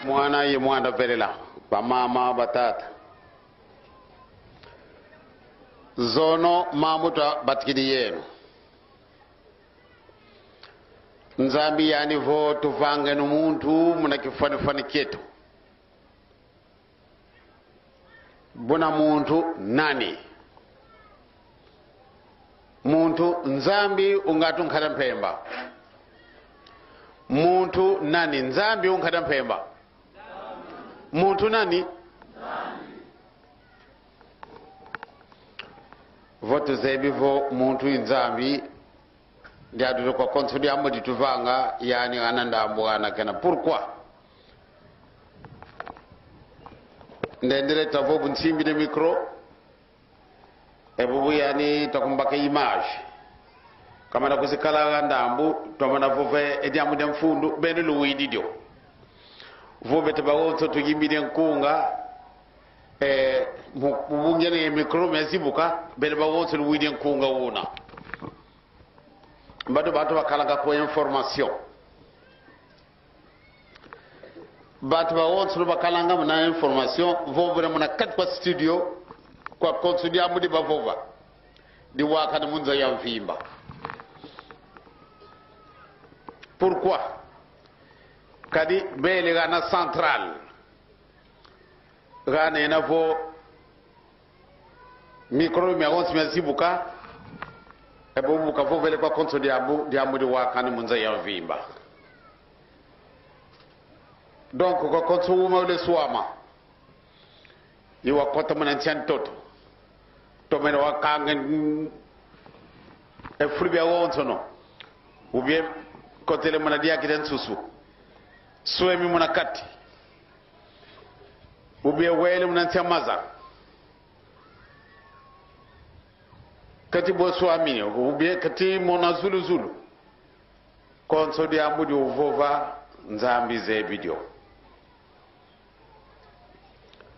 mwana ye mwana velela bamama batata zono mamuta batikidi yenu nzambi yani vo tuvange numuntu munakifani kyetu buna muntu nani muntu nzambi ungatu nkada mpemba muntu nani nzambi unkada mpemba muntu nani vote zebi vo muntu nzambi ndiadu kwa konsudi amudi tuvanga yani ananda mbwana kana pourquoi ndendere tavo bunsimbi de micro e bubu yani takumbaka image kama na kuzikala ndambu tomana vove edi amude mfundu bene luwididio vobe tabawo to tugimbide nkunga mubungene micro mezibuka bene bawo to luwidi nkunga una mbado bato bakala ko information bato bawo to bakala na information vobre mona kat kwa studio kwa konsudia amudi bavova di waka na munza ya mvimba pourquoi kadi bele gana central gana enavo micro mi awon sibuka ebo buka vovele kwa konsudia amudi waka na munza ya mvimba donc kwa konsuuma le swama yiwa kota mana chantoto to mena wakanga e fulbe awontono ou bien côté le mana dia kiden susu suemi mona katti ou bien wele mona chamaza kati bo swami ou bien kati mona zulu konso dia mudi uvova nzambi ze video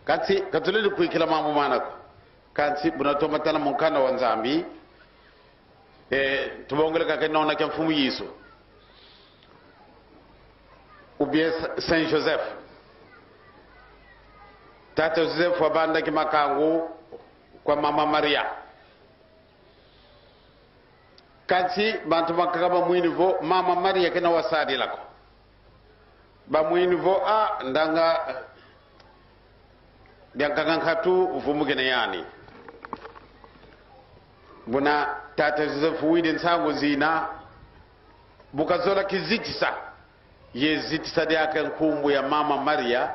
kansi katulele kuikila mamu manako kansi bunato matala munkana wa nzambi tubongele kake naona kya mfumu Yesu ou bien Saint Joseph tata Joseph wabanda kimakangu kwa mama Maria kansi bantu makakaba mwinivo mama Maria kena wasadi lako ba mwinivo ndanga biankangan khatu ufumugene yani buna tata Joseph widen sango zina bukazola kizitisa yezitisa yake nkumbu ya mama Maria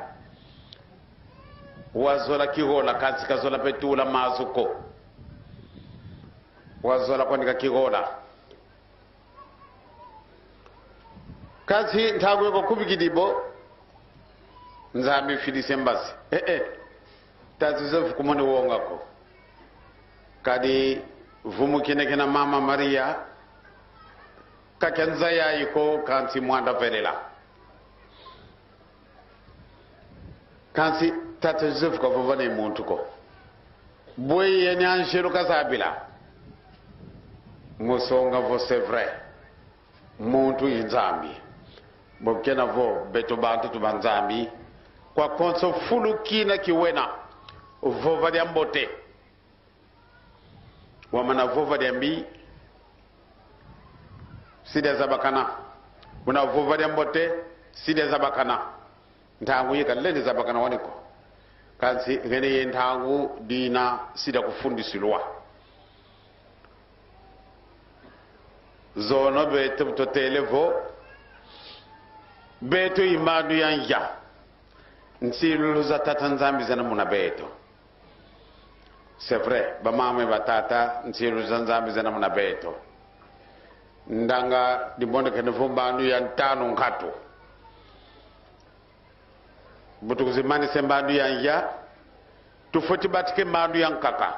wazola kigola kansi kazola petula mazuko wazola kwanika kigola kansi ntago ko kubigidibo nzambi fidise mbasi tata Joseph kumone wongako kadi vumukine kina mama Maria kakenza yayiko kansi mwanda velela kansi tata Joseph ko vovane muntu ko boy yeni anjero kasabila musonga vo c'est vrai muntu inzambi bokena vo beto bantu tubanzambi kwa konso fulu kina kiwena vova de ambote wamana vova de ambi side zabakana una vova de ambote side zabakana ntangu yika lende zabakana waniko kansi ngene ntangu dina sida kufundisilwa zono beto to televo beto imadu yanja nsilu za tata nzambi zana muna beto c'est vrai ba mama batata nsilu za nzambi zana muna beto ndanga dibonde kene fumbandu ya ntano ngatu butu kuzimani sembandu yanja tufoti batike mbandu yankaka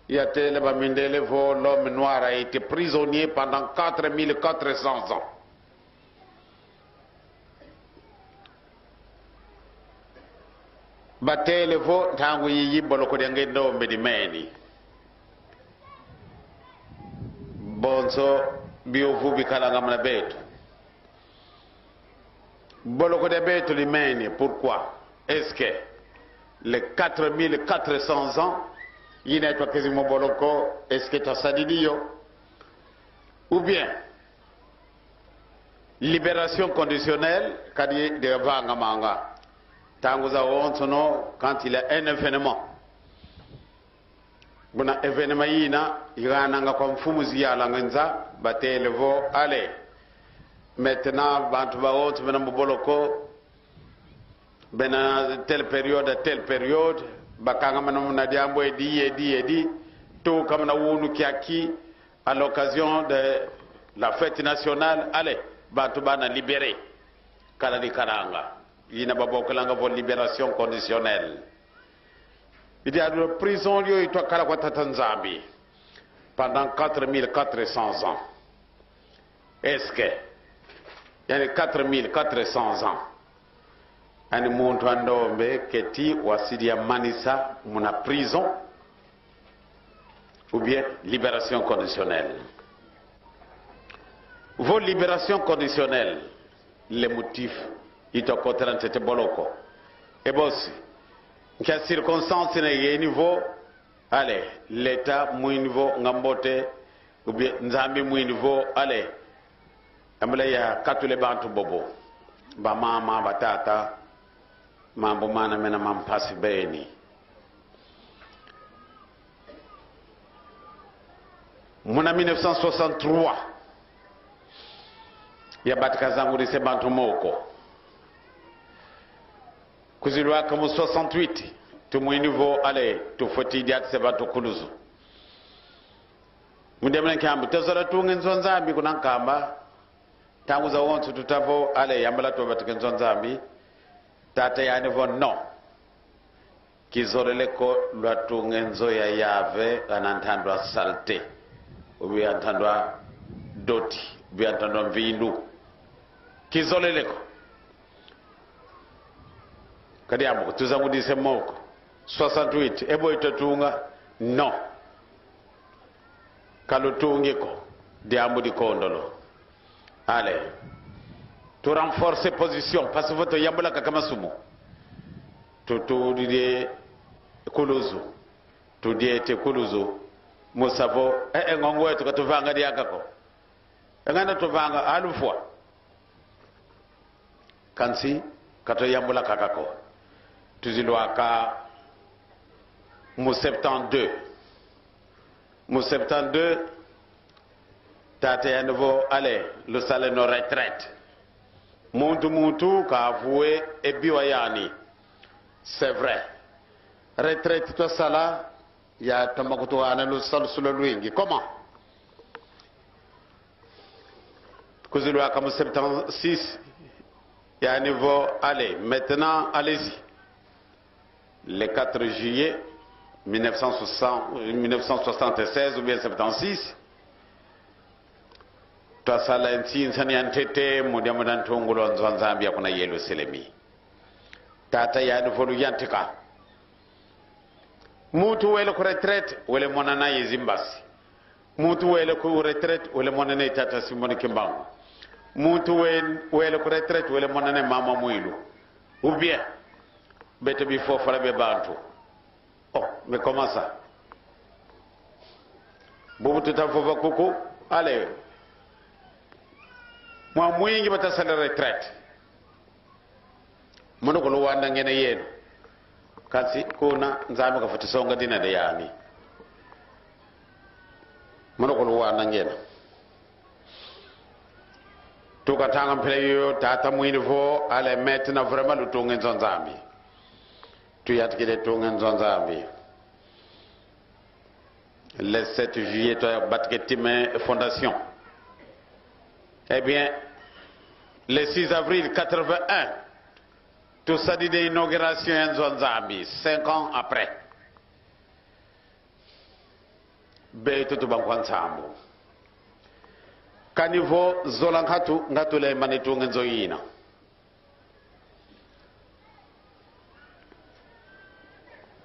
ya tele ba mindele vo l'homme noir a été prisonnier pendant 4400 ans. Batele vo tangu yibolo ko de ngendo mbedi meni bonso bio vubi kala ngamna beto boloko de beto limeni. Pourquoi est-ce que les 4400 ans il n'est pas quasiment boloko est-ce que tu sadidio ou bien libération conditionnelle kadi de vanga manga tanguza wonsono quand il y a un événement buna événement yina igana nga kwa mfumu ziyala ngenza batele vo ale maintenant bantu ba wonso bena boloko bena telle période bakanga manamuna diambo edi tout comme na wonu kiaki à l'occasion de la fête nationale allez bantu bana libéré kala di karanga yina babokolanga vo libération conditionnelle il y a de prison lieu ito kala kwa Tanzanie pendant 4400 ans. Est-ce que il y a 4400 ans ani muntu andombe keti wasidi ya manisa muna prison ou bien libération conditionnelle. Vos libérations conditionnelles, les motifs ito koteran tete boloko et bossi qu'il circonstance ne niveau allez l'état muy niveau ngambote ou bien nzambi muy niveau allez amala ya katule bantu bobo ba mama batata mambo mana mena mampasi beni muna 1963 ya batika zangu lise bantu moko kuzilwa kama 68 tumwe niveau ale tufoti diat se bantu kuluzu mundemna kambu tazara tunge nzonzambi kuna kamba tangu za wontu tutavo ale yambala to batika nzonzambi tata yani vo no kizorele ko lwatunge nzo ya yave anantandwa salte ubi antandwa doti ubi antandwa mvindu kizolele ko kadi amo tuzangu dise moko 68 ebo itatunga no kalutungi ko diambu di kondolo ale to renforcer position parce que votre yambala kama sumu to di kuluzu to di te kuluzu musavo ngongo eto to vanga di akako ngana to vanga alu fois kansi kato yambula kakako tuzilwaka mu 72 tate ya nouveau allez le salaire no retraite muntu ka avoué et biwayani c'est vrai retraite to sala ya tamakuto ana lo sal sulo luingi comment kuzilwaka mu 76 ya niveau allez maintenant allez-y le 4 juillet 1976 ou bien 76 to sala entin saniyantete mudamudan tongolo nzambia kuna yelo selemi tata ya do folu yantika mutu wele ko retraite wele monana yezimbasi mutu wele ko retraite wele monana tata simone kimbango mutu wele ko retraite wele monana mama muilu ou bien bete bi fofala be bantu oh mais comment ça bobu tata fofa koko allez moi mwingi batasala retraite mono ko wanda ngene yeno kasi kuna nzame ka futi songa dina de yani mono ko wanda ngene to ka tanga mpele tata mwini vo ale metna vraiment lu tongen zonzambi tu yatkide tongen zonzambi le 7 juillet to batketime fondation eh bien le 6 avril 81 tout ça dit d'inauguration en Zambie 5 ans après beto to bankwan sambu kanivo zolankatu ngatule manitu ngenzoyina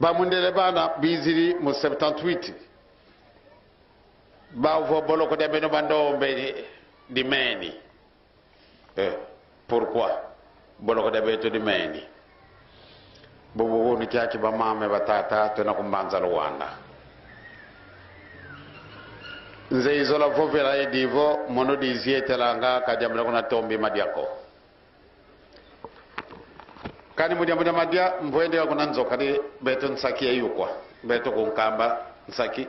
bamundele bana biziri mu 78 bawo boloko de beno bando be di meni pourquoi boloko de beto di meni bobo ni kyaki ba mame batata to na kumbanza Rwanda nze izola vovera edivo mono di zietelanga kajamla kuna tombi madiako kani mudia madia mvwende kuna nzoka de beto nsaki yukwa beto kunkamba nsaki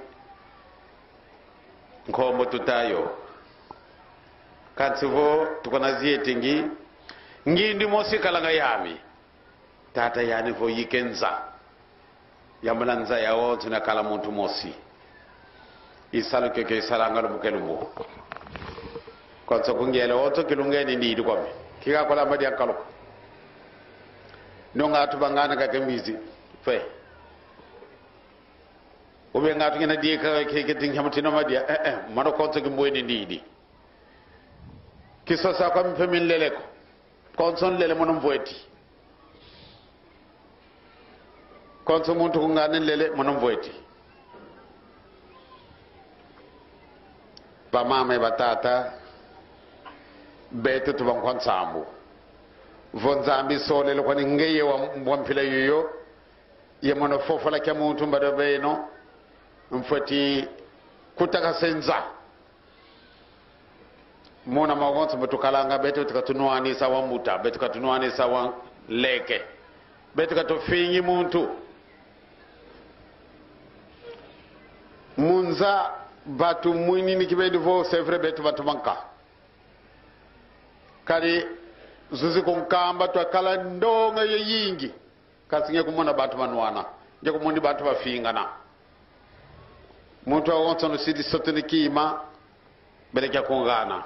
nkomo tutayo kansivo tukona zietingi ngindi mosi kalanga yami tata yani vo yikenza yamulanza yawo tuna kala muntu mosi isalu keke isalanga lumukelu konso kungelo oto kilungeni ndi kwame kika kola madi akalo nonga tubangana ka kembizi fe ube ngatu ngena die ka keke tingamtino madi mano konso kimbweni ndi kisosa kwa mfemin leleko konson lele monom voeti konson muntu kungane lele monom voeti ba mama batata beto to ban konsambu von zambi sole lo koni ngeye wa mbompila yoyo ye mono fofola kya muntu mbado beno mfoti kutaka senza mona magonso betukalanga betu tukatunuani sawa muta betu katunuani sawa leke betu katofinyi muntu munza batu mwini nikibedu vo sevre betu batu manka kali zuzi kunkamba twakala ndonga ye yingi kasinge kumona batu manuana nje kumundi batu bafingana muntu agonso no sidi soteni kima belekya kungana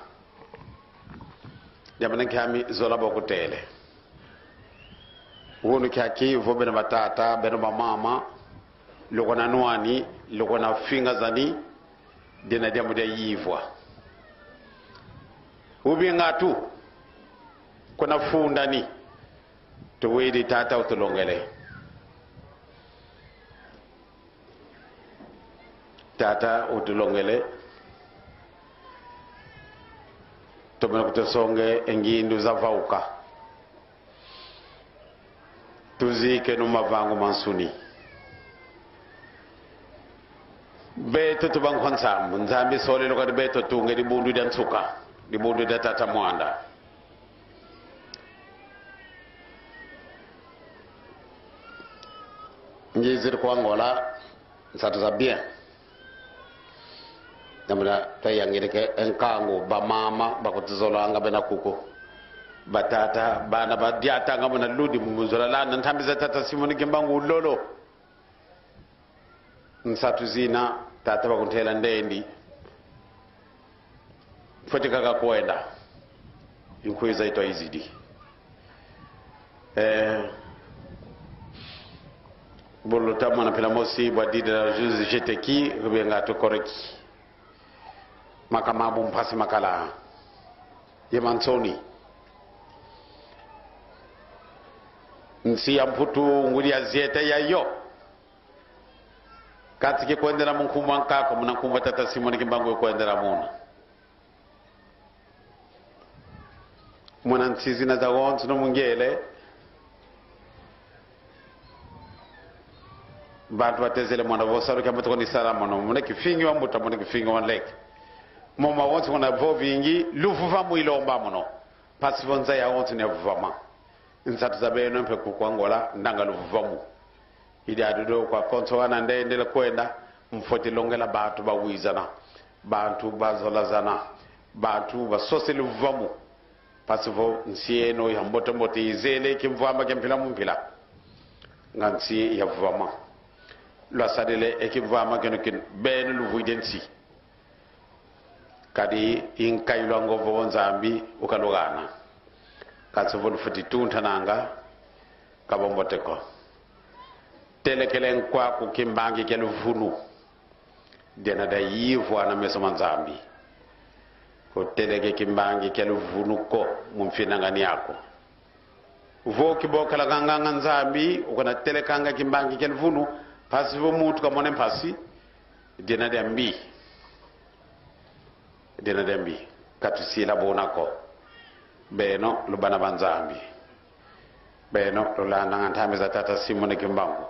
jamana kami zola boko tele wonu kyaki vo bena batata bena mama lokona nwani lokona finga zani dina diamu de yivwa ubi ngatu kuna fundani to wedi tata utulongele tata utulongele tomena kutosonge engindu za vauka tuzike no mavango mansuni beto tubang konsambu nzambi sole lo kad beto tunge di bundu dan suka di bundu da tata mwanda ngizir ko ngola nsatu za bien namna tayangire ke enkango ba mama bakutuzolanga bena kuko batata bana badiata ngamona ludi muzola lana ntambiza tata simoni kimbangu lolo nsatu zina tata bakuntela ndendi fotika ka kwenda inkuiza ito izidi bolo tamana pela mosi badide la juzi jeteki rubenga to koreki makamabu mpasi makala yemansoni nsi ya mputu nguri ya ziete ya yo katike kwendera munkumwa nkako munankumwa tata simoni kimbangu kwendera muna mwana nsizi na za wonsu no mungele bantu batezele mwana vosaru kama tuko ni salama no mwana kifingi wa mbuta mwana kifingi wa leke moma wonsu kuna vovingi lufuva muilomba muno pasi vonza ya wonsu ne vuvama nsatu zabeno mpe kukwangola ndanga lufuvamu idi adudo kwa konso wana ndendele kwenda mfoti longela batu bawizana bantu bazolazana bantu basose lufuvamu pasi vo nsieno ya mboto mbote izele kimvama kempila mumpila ngansi ya vuvama lwa sadele ekivama kenokin benu luvuidensi kadi inkayilo ngovo wonzambi ukalugana kanso vol futi tuntananga kabombote ko telekelen kwa ku kimbangi kelu vunu dena da yivu ana meso manzambi ko teleke kimbangi kelu vunu ko mumfina ngani yako voki bokala ganga nzambi ukona telekanga kimbangi kelu vunu pasi vo mutu kamone pasi dena dembi katusila bonako beno lubana banzambi beno to la na ngantame za tata simone kimbangu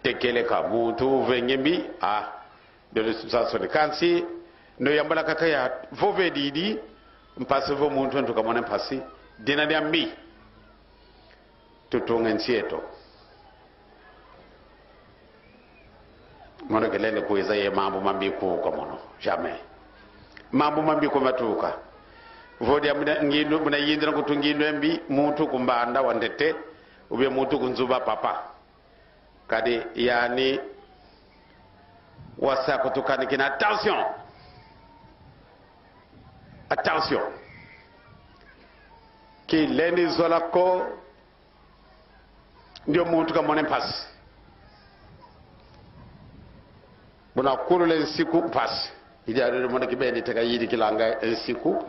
tekele ka muntu vengembi de l'association de kansi no yambala kaka ya vove didi mpasi vo muntu ntuka mwana mpasi dina diambi tutunga nsieto mono kelele kuiza ye mambo mambi kuuka mono jamais mambo mambi ko matuka vodi amuna ngindo muna yindira kutungindo mbi muntu kumbanda wandete ube muntu kunzuba papa kadi yani wasa kutukani kina attention ki leni zola ko ndio muntu kama pasi buna kulule siku pasi ijado mo kibeni taka yidi kilanga siku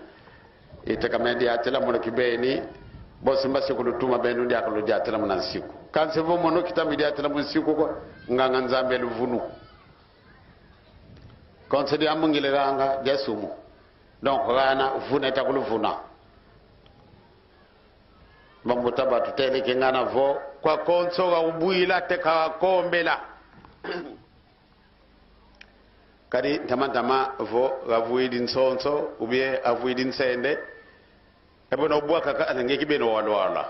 itaka mendi atela mo kibeni bosimba siku lutuma benu ndia ko ludi atela mo siku kanse vo mo kitamidi atela mo siku ko nganga nzambe luvunu konsedi amungile ranga jasumu donc rana vuna takuluvuna bambuta batu tele kengana vo kwa konso ga ubuila teka kombela kadi tama vo gavuidin sonso ubie avuidin sende ebono bua kaka anenge kibeno wala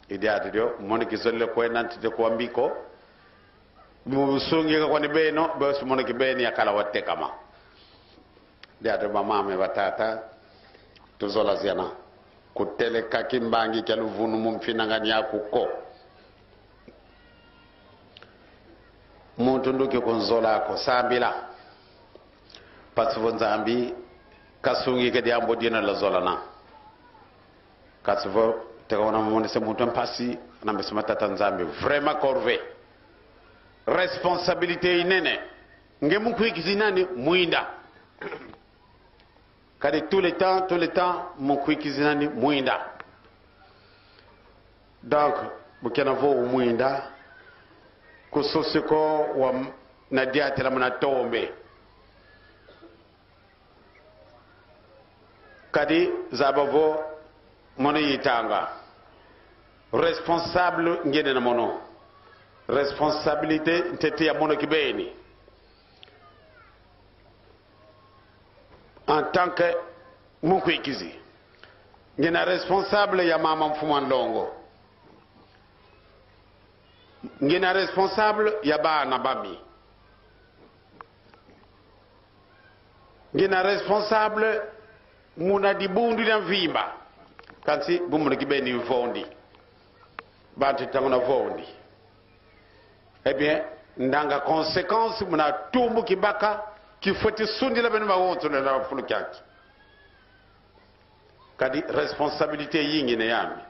idiati dio moni kizolle ko nanti de ko ambiko mu songi ka kwani beno be su moni kibeni akala watte kama diati mama me batata to zola ziana kutele kakimbangi kaluvunu mumfinangani yakuko muntu nduke konzola ko sambila pasivo nzambi kasungi ke diambo dina la zolana kasivo te kona monde se muntu mpasi na mbesema tata nzambi vraiment corvée responsabilité inene ngemu kwikizinani muinda kadi tout le temps mon kwikizinani muinda donc bukena vo muinda kusosiko wa nadia tela mna tombe kadi zabavo mono yitanga responsable ngene na mono responsabilité tete ya mono kibeni en tant que mukwikizi ngena responsable ya mama mfuman longo ngena responsable ya bana bami ngena responsable muna di bundu na vimba kansi bumuna kibeni vondi bantu tangona vondi eh bien ndanga conséquence muna tumbu kibaka kifoti sundi la benu mawonto na fulukyaki kadi responsabilité yingi ne yami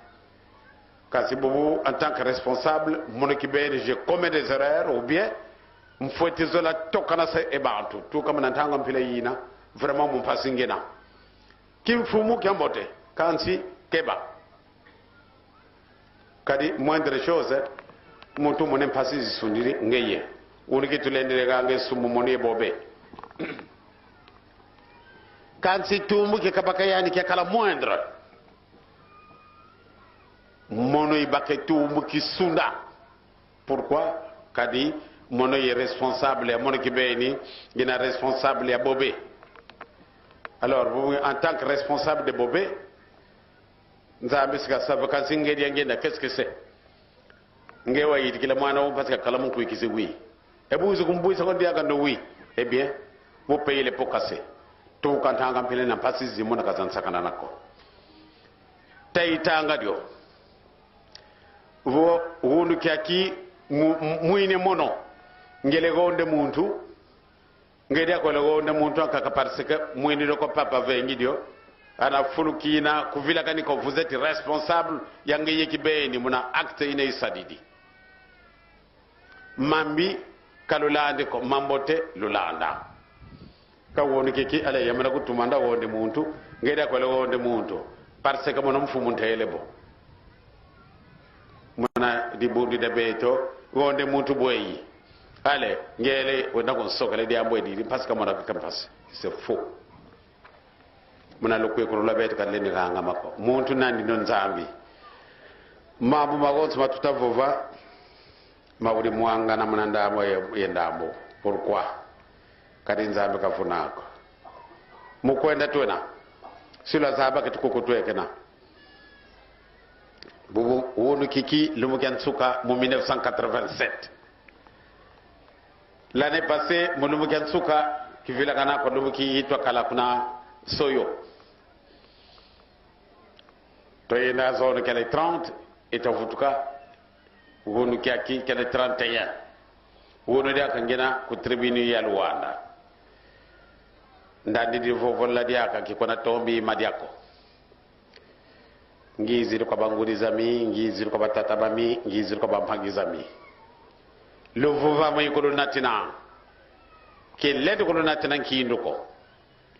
kasi bobu en tant que responsable mon kibeni je commets des erreurs ou bien mfoti zola tokana sa ebantu tout comme nantanga mpila yina vraiment mon pasingena kimfumu kyambote kansi keba kadi moindre chose muntu monen pasi sundiri ngeye uniki tulendere gange sumu moni bobe kansi tumu ke kabaka yani ke kala moindre mono ibake tumu ki sunda pourquoi kadi mono est responsable mono ki beni gina responsable ya bobe. Alors, vous, en tant que responsable de Bobé, qu'est-ce que c'est? Oui. Et vous, oui. Eh bien, vous payez les pots cassés. Tout quand on a appelé n'a pas si mon akazan sakananako. Taïtanga dio. Vous, nous qui mouine mono. Ngele gonde muntu. Ngede ko lego na muntu akaka parce que mwini loko papa vengi dio ana fulukina kuvila kani ko vous êtes responsable yange yeki beni muna acte ine isadidi mambi kalulande ko mambote lulanda ka woni keki ala yamana ko tumanda wonde muntu ngede ko lego wonde muntu parce que monom fumunte elebo muna di burdi de beto wonde muntu boyi. Allez, ngele wenda ko sokale di amboy di parce que mo nak campus c'est faux mona lo ko la bet kan leni nga mako muntu nandi non zambi mabu magonzi matuta vova mabuli mwanga na mnandamo yendambo pourquoi kadi nzambe kafunako mukwenda twena sila saba kitukukutwekena bubu wonu kiki lumukian suka mu 1987 l'année passée mu lumukian suka kivila kana ko lumuki itwa kala kuna soyo to yena zone kele 30 et avutuka wonu kiaki kele 31 wonu dia kangena ku tribune ya Luanda ndandi di fofo la diaka kikona tombi madiako ngiziri kwa banguriza mi ngiziri kwa batata bami ngiziri kwa bampangiza mi luvuva mo yikolo natina ke ledo ko natina kinduko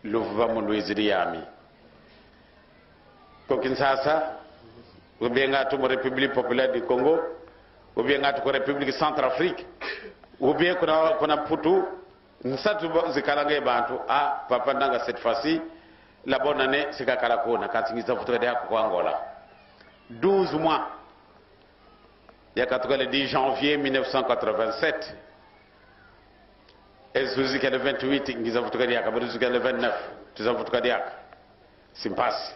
luvuva mo luiziri yami ko Kinshasa ou bien ngatu mo République populaire du Congo ou bien ngatu ko République Centrafrique ou bien kuna putu nsatu zikalange bantu papa ndanga cette fois-ci la bonne année sikakala kona kasingiza futuka de ko Angola 12 mois ya katuka le 10 janvier 1987 et suzi le 28 ngiza futuka de akabaru suzi le 29 tuza futuka de ak simpasi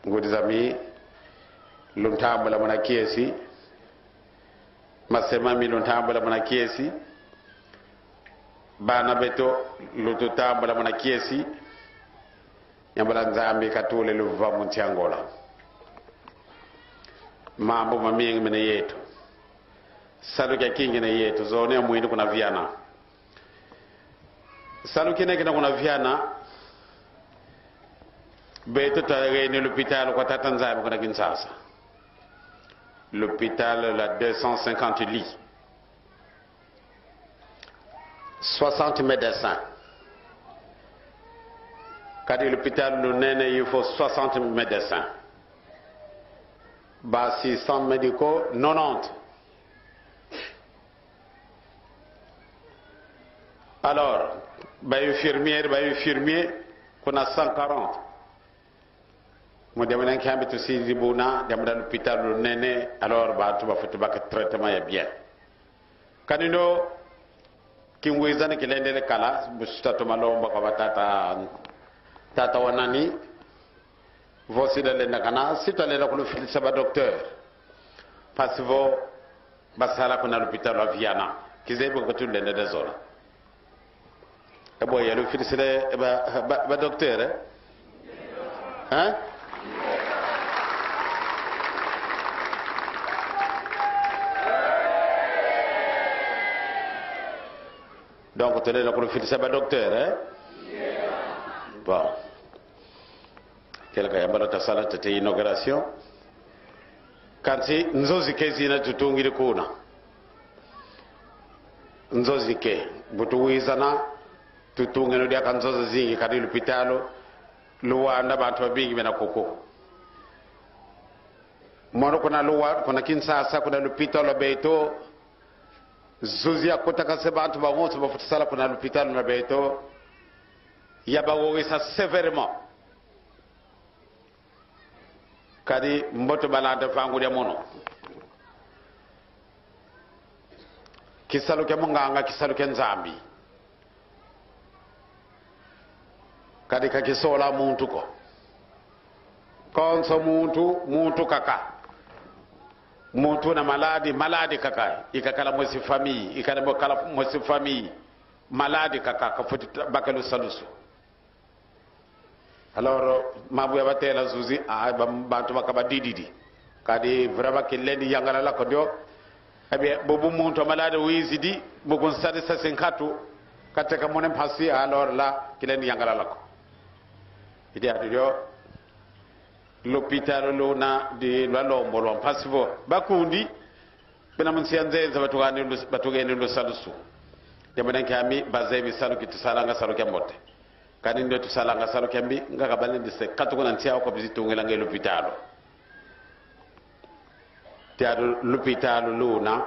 ngodi zami luntambula mwana kiesi masema mi luntambula mwana kiesi bana beto lututambula mwana kiesi nyambala nzambi katule luva munti Angola mambo mamingi mene yetu saluki kingi na yetu zone mwindi kuna viana saluki kina kuna viana beto tare ni l'hôpital kwa tata nzambi kuna Kinshasa l'hôpital la 250 lits 60 médecins kadi l'hôpital nous nene il faut 60 médecins ba 600 médicaux 90 alors ba infirmier kuna 140 mo demana kambe to sidi buna demana l'hôpital nous nene alors ba to ba foto ba traitement ya bien kanino kimwezana kilendele kala bustato malomba kwa tata wanani vosi de lenda kana sitale la ko filisa ba docteur parce que vo basala ko na l'hôpital wa Viana kizebe ko tulle de zone e boy ya lo filisa ba docteur hein donc tu es le fils de docteur hein bon quelqu'un a balata salata te inauguration quand si nzozi kezi na tutungi kuna nzozi ke butu wizana tutungi no dia kan nzozi zingi kadi l'hôpital Luanda bantu babingi mena koko mono kuna Luanda kuna Kinshasa kuna l'hôpital beto zuzia kutaka sebantu ba wonso ba futsala kuna l'hôpital na beto yaba wogisa sévèrement kadi mboto balanda fangu de mono kisalu ke munganga kisalu ke nzambi kadi kakisola muntu ko konso muntu kaka muntu na maladi kaka ikakala mosi famille ikala bokala mosi famille maladi kaka ka foti bakalu salusu alors mabu yabatela zuzi bantu bakaba dididi kadi vraiment ke lendi yangala la ko dio ebe bobu muntu maladi wizidi bogon sade sa 50 kateka monem pasi alors la kilendi yangala la ko idi adio l'hôpital lona de lombo lom pasivo bakundi bena munsianze za batugane lo salusu demana kami bazebi salu kitusalanga salu kembote kani ndo tusalanga salu kembi ngaka balende se katugona ntia ko bizito ngela ngelo l'hôpital tiado l'hôpital lona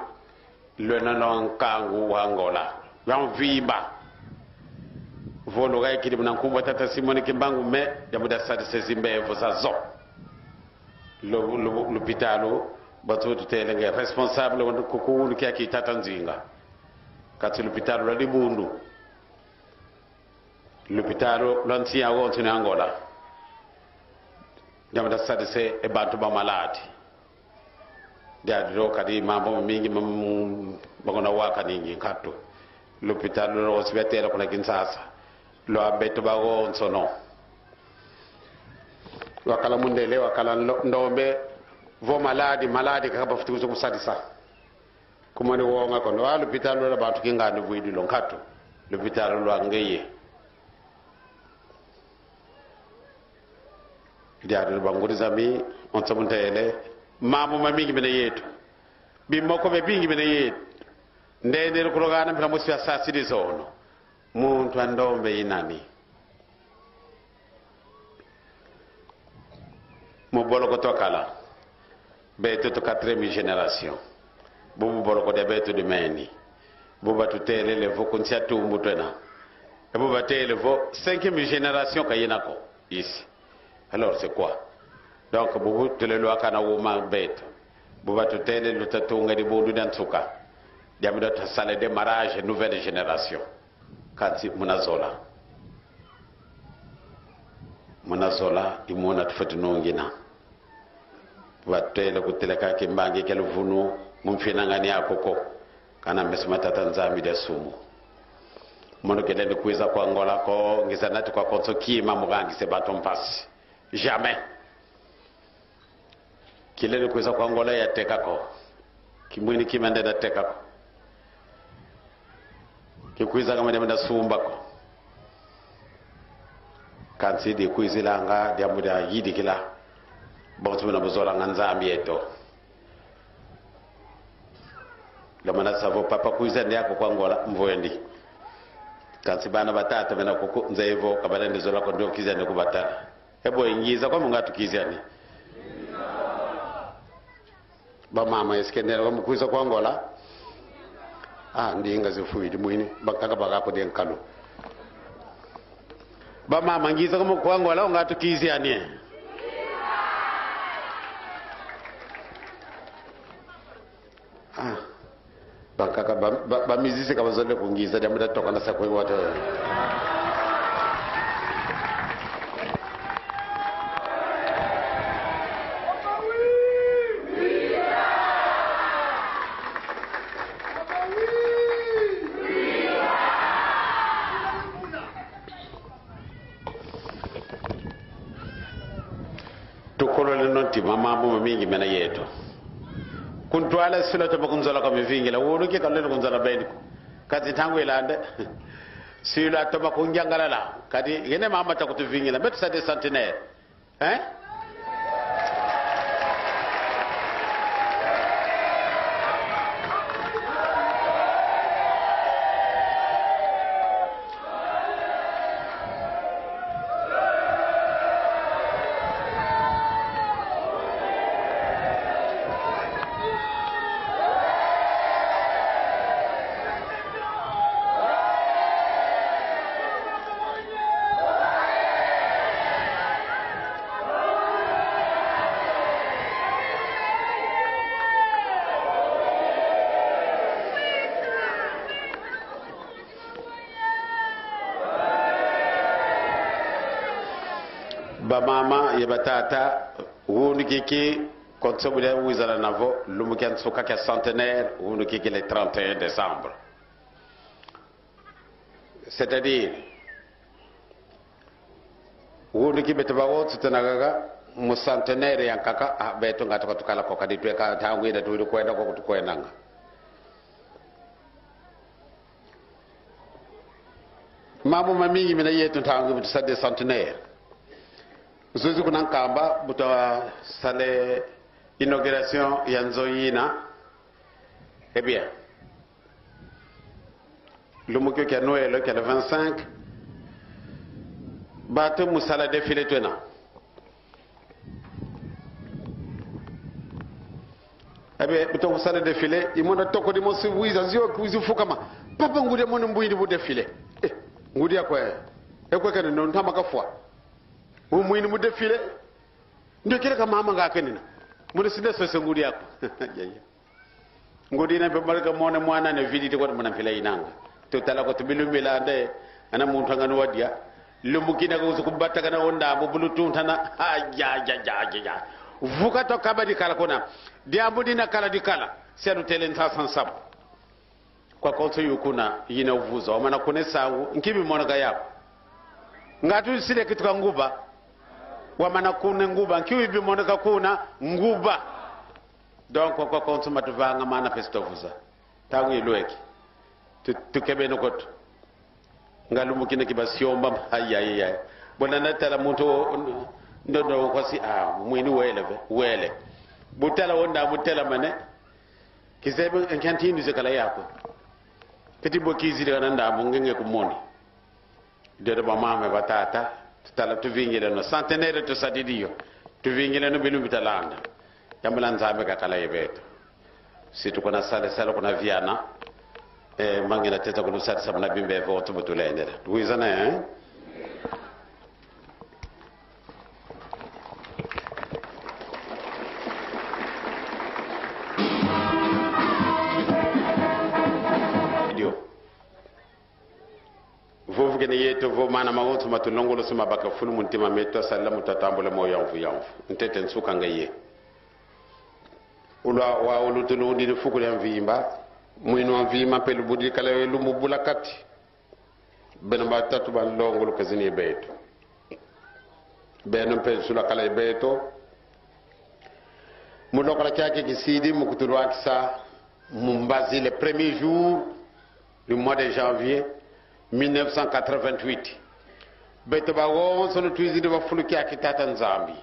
le nanon kangu Angola yan viba volo ga kidi nan kumba tata simoni kimbangu me jamuda sadi se zimbe vo za zo l'hôpital bato tutele nga responsable won ko ko wulu ki tata nzinga kati l'hôpital la di bundu l'hôpital l'antia wo tuni Angola jamuda sadi se e bantu ba malade dia do kadi mambo mingi bagona waka ningi katto l'hôpital lo hospital ko na Kinshasa lo abeto bago onsono wakala mundele wakala ndombe vo maladi ka baftu ko sadisa kuma ni wonga ko no l'hôpital lo bantu kinga no buidi lo katto l'hôpital lo angeye dia do banguri zami on samuntele mamu mamingi bene yetu bimoko be bingi bene yetu ndende ko rogana mpa musfi asasidi zono muntu andombe inani mo bolo ko tokala beto to 4e génération bubu bolo ko de beto de meni buba tutele le vo kuntia tumbu tena e buba tele vo 5e génération kayena ko ici alors c'est quoi donc bubu tele lo akana wo ma beto buba tutele lo tatunga di bodu dan suka diamida ta salle de mariage nouvelle génération kati munazola imona tufati nongina watele kuteleka kimbangi kele vunu mumfinangani akoko kana mesma tatanzami de sumu mono kele kuiza kwa Angola ko ngizanati kwa konso kima mugangi se baton passe jamais kile kuiza kwa Angola ya teka ko kimwini kimende da teka ko kikuiza kama demanda sumba ko kansi de kuizilanga diamuda yidi kila bontu na bozola nganzambi eto le mana savo papa kuiza ndako kwa Angola mvoendi kansi bana batata bena ko nzevo kabala ndizola ko ndo kiza ne kubatana ebo ingiza kwa mungatu kizani ba mama eskendera ko kuiza kwa Angola ndinga zifuidi mwini bakaka bakako den kalu ba mama ngiza ko kwa Angola ngatu kizani bakaka ba mizisi kabazole kungiza jamuda toka na sakwe watu mama bo mingi mena yeto kuntu ala sila to bakunzola ko mi vingila wono ke kallen kunzola bayni ko kadi tangu ilande sila to bakunjangala la kadi yene mama ta ko to vingila bet sa de centenaire ba mama ye batata wonu kiki konsobule wizara navo lumuken suka ke centenaire wonu kiki le 31 décembre, c'est-à-dire wonu ki betabawo tutanagaga mu centenaire yankaka beto ngata ko tukala ko kadi tweka tangu ida tuido ko enda ko ko enanga mamu mamingi mina yetu tangu bitu sadde centenaire zuzu kunan kamba buta sale inauguration ya nzoyina bien lumuko ke Noël ke le 25 batu musala défilé tena buta musala défilé imona toko di mo sibuiza zio kuzifuka ma papa ngude mo mbuyidi bu défilé ngudi akwa kwa kana non tamaka fwa umuini mu defile ndio kile kama mama ngakenina mu sinde so ngudi yako ngudi na be marka mona mwana ne vidite ko mona fila inanga to tala ko tubilumila ande ana muntu ngani wadia lumbukina ko su kubatta kana onda bo bluetooth tana ja vuka to kabadi kala kona diambu na kala dikala senu telenta sansab kwa konso yukuna yina uvuza maana kone sangu nkibi mona ga yako ngatu sile kitu ka nguba wa maana kune nguba nkibi bi mona ga kuna nguba donc kwa konso matuvanga maana festovuza tangu ilweki tukebe nokoto ngalumu kine kibasiomba ayayaya bona natala muntu ndondo kwasi mwini wele butala wonda butala mane kisebe nkantini zekala yako kitibo kizire nanda bungenge kumoni dede ba mama batata tutala tuvingile no centenaire to sadidio tuvingile no bilu bitalanda yambala nzambe kakala yebeto situ kuna sale kuna viana mangina teta kulu sati sabna bimbe voto butulendere duizana vovu gene yeto vo mana mawoto matulongolo suma baka fulu muntima meto sallamu tatambule mo yanfu nteten suka ngaye ulwa wa ulutulu ndi fukule mvimba mwino mvima pelu budi kala lumu bulakati ben ba tatu ban longolo kazini beto ben pe sula kala beto mu lokala kyake kisidi mu kutulu akisa mumbazi le premier jour du mois de janvier 1988 beto ba wo sono tuizidi ba fuluki akitata nzambi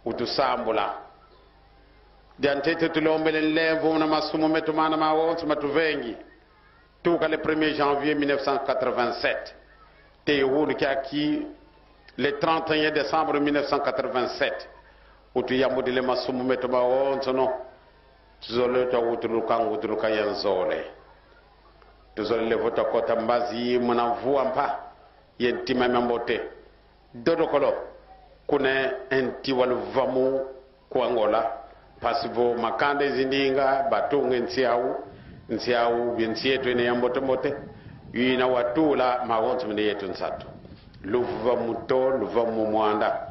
utusambula diantete tulombele levo na masumo metu mana ma wo matu vengi tuka le 1er janvier 1987 te hulu ki le 31 décembre 1987 utu yamudi le masumo metu ba wo sono tuzolo to utulu kayanzole tuzole le vota kota mbazi mwana vua mpa yentima mambote dodo kolo kune enti walu vamu kwa Angola pasivo makande zindinga batunge nsiau binsietu ene yambote mote yina watula mawonso mene yetu nsatu luva muto luva mumwanda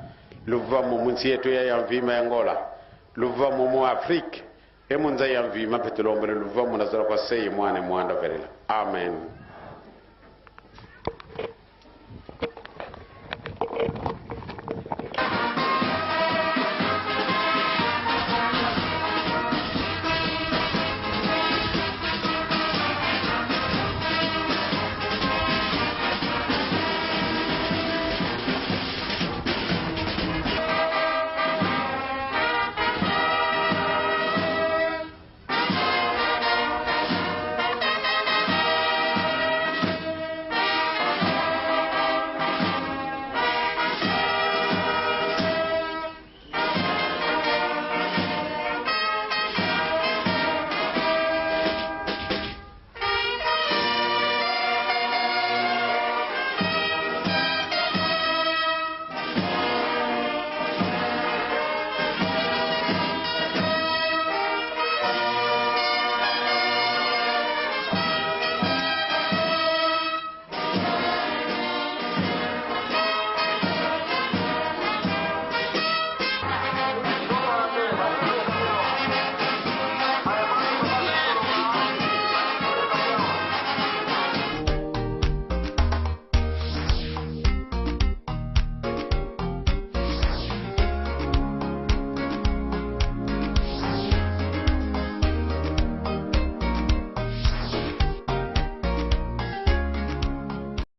luva munsietu ya yamvima Angola luva mu Afrique emunza yamvima petulombe luva munazara kwa sey mwana mwanda verela amen.